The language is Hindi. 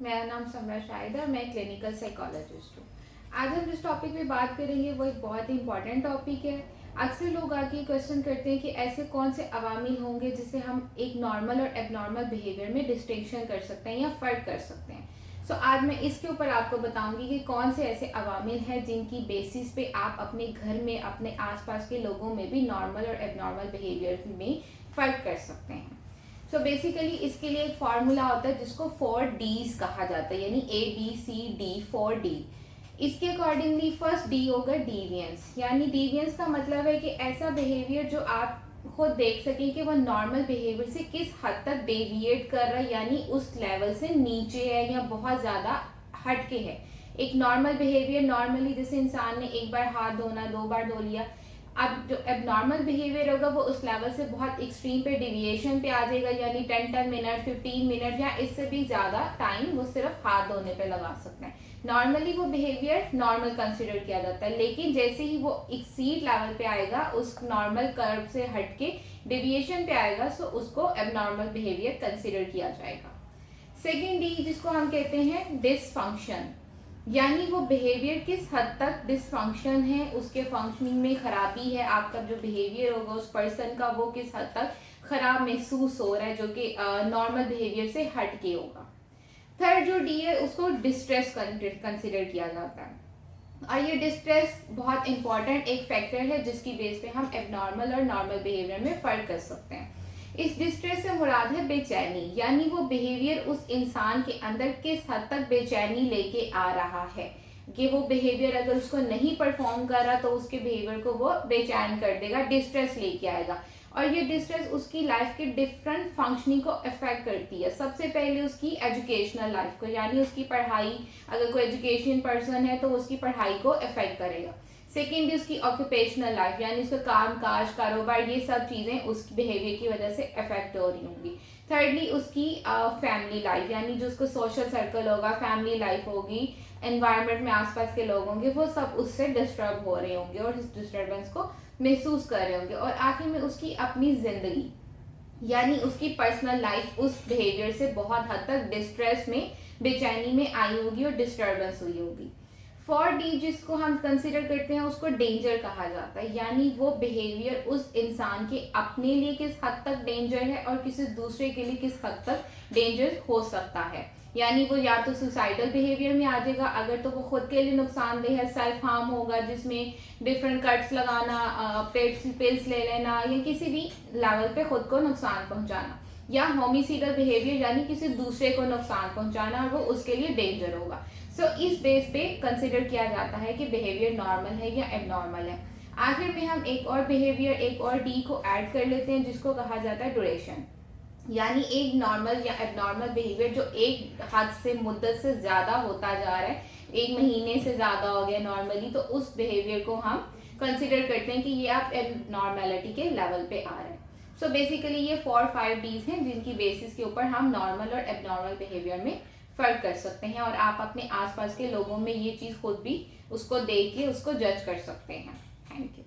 मेरा नाम समरा शाहिद है और मैं क्लिनिकल साइकोलॉजिस्ट हूँ। आज हम जिस टॉपिक पे बात करेंगे वो एक बहुत ही इंपॉर्टेंट टॉपिक है। अक्सर लोग आके क्वेश्चन करते हैं कि ऐसे कौन से अवामिल होंगे जिससे हम एक नॉर्मल और एबनॉर्मल बिहेवियर में डिस्टिंक्शन कर सकते हैं या फ़र्क कर सकते हैं। सो आज मैं इसके ऊपर आपको बताऊंगी कि कौन से ऐसे अवामिल हैं जिनकी बेसिस पे आप अपने घर में अपने आसपास के लोगों में भी नॉर्मल और एबनॉर्मल बिहेवियर में फ़र्क कर सकते हैं। सो बेसिकली इसके लिए एक फार्मूला होता है जिसको 4Ds कहा जाता है, यानी ABCD 4D। इसके अकॉर्डिंगली फर्स्ट डी होगा डीवियंस, यानी डीवियंस का मतलब है कि ऐसा बिहेवियर जो आप खुद देख सकें कि वो नॉर्मल बिहेवियर से किस हद तक डेविएट कर रहा है, यानी उस लेवल से नीचे है या बहुत ज़्यादा हटके है। एक नॉर्मल बिहेवियर नॉर्मली जैसे इंसान ने एक बार हाथ धोना 2 बार धो लिया, अब जो एबनॉर्मल बिहेवियर होगा वो उस लेवल से बहुत एक्सट्रीम पे डिविएशन पे आ जाएगा, यानी 10 मिनट 15 मिनट या इससे भी ज़्यादा टाइम वो सिर्फ हाथ धोने पे लगा सकते हैं। नॉर्मली वो बिहेवियर नॉर्मल कंसिडर किया जाता है, लेकिन जैसे ही वो एक्सीड लेवल पे आएगा, उस नॉर्मल कर्व से हटके डिविएशन पे आएगा, सो उसको एबनॉर्मल बिहेवियर कंसिडर किया जाएगा। सेकेंड डी जिसको हम कहते हैं डिसफंक्शन, यानी वो बिहेवियर किस हद तक डिसफंक्शन है, उसके फंक्शनिंग में खराबी है, आपका जो बिहेवियर होगा उस पर्सन का वो किस हद तक खराब महसूस हो रहा है, जो कि नॉर्मल बिहेवियर से हट के होगा। थर्ड जो डी है उसको डिस्ट्रेस कंसिडर किया जाता है, और ये डिस्ट्रेस बहुत इंपॉर्टेंट एक फैक्टर है जिसकी बेस पे हम एबनॉर्मल और नॉर्मल बिहेवियर में फ़र्क कर सकते हैं। इस डिस्ट्रेस से मुराद है बेचैनी, यानी वो बिहेवियर उस इंसान के अंदर किस हद तक बेचैनी लेके आ रहा है कि वो बिहेवियर अगर उसको नहीं परफॉर्म कर रहा तो उसके बिहेवियर को वो बेचैन कर देगा, डिस्ट्रेस लेके आएगा। और ये डिस्ट्रेस उसकी लाइफ के डिफरेंट फंक्शनिंग को अफेक्ट करती है। सबसे पहले उसकी एजुकेशनल लाइफ को, यानी उसकी पढ़ाई, अगर कोई एजुकेशन पर्सन है तो उसकी पढ़ाई को अफेक्ट करेगा। सेकेंड उसकी ऑक्यूपेशनल लाइफ, यानी उसका काम काज कारोबार, ये सब चीज़ें उसकी बिहेवियर की वजह से अफेक्ट हो रही होंगी। थर्डली उसकी फैमिली लाइफ, यानी जो उसका सोशल सर्कल होगा, फैमिली लाइफ होगी, एनवायरनमेंट में आसपास के लोग होंगे, वो सब उससे डिस्टर्ब हो रहे होंगे और इस डिस्टर्बेंस को महसूस कर रहे होंगे। और आखिर में उसकी अपनी जिंदगी, यानी उसकी पर्सनल लाइफ उस बिहेवियर से बहुत हद तक डिस्ट्रेस में, बेचैनी में आई होगी और डिस्टर्बेंस हुई होगी। 4D जिसको हम कंसिडर करते हैं उसको डेंजर कहा जाता है, यानी वो बिहेवियर उस इंसान के अपने लिए किस हद तक डेंजर है और किसी दूसरे के लिए किस हद तक डेंजर हो सकता है। यानी वो या तो सुसाइडल बिहेवियर में आ जाएगा, अगर तो वो खुद के लिए नुकसानदेह है, सेल्फ हार्म होगा जिसमें डिफरेंट कट्स लगाना, पिल्स ले लेना या किसी भी लेवल पे खुद को नुकसान पहुंचाना, या होमिसाइडल बिहेवियर यानी किसी दूसरे को नुकसान पहुंचाना, और वो उसके लिए डेंजर होगा। सो इस बेस पे कंसिडर किया जाता है कि बिहेवियर नॉर्मल है या एबनॉर्मल है। आखिर में हम एक और बिहेवियर, एक और डी को ऐड कर लेते हैं जिसको कहा जाता है ड्यूरेशन, यानी एक नॉर्मल या एबनॉर्मल बिहेवियर जो एक हद से मुद्दत से ज़्यादा होता जा रहा है, 1 महीने से ज़्यादा हो गया नॉर्मली, तो उस बिहेवियर को हम कंसिडर करते हैं कि ये आप एबनॉर्मेलिटी के लेवल पे आ रहे हैं। सो बेसिकली ये 4-5 डीज हैं जिनकी बेसिस के ऊपर हम नॉर्मल और एबनॉर्मल बिहेवियर में फ़र्क कर सकते हैं, और आप अपने आसपास के लोगों में ये चीज़ खुद भी उसको देख के उसको जज कर सकते हैं। Thank you.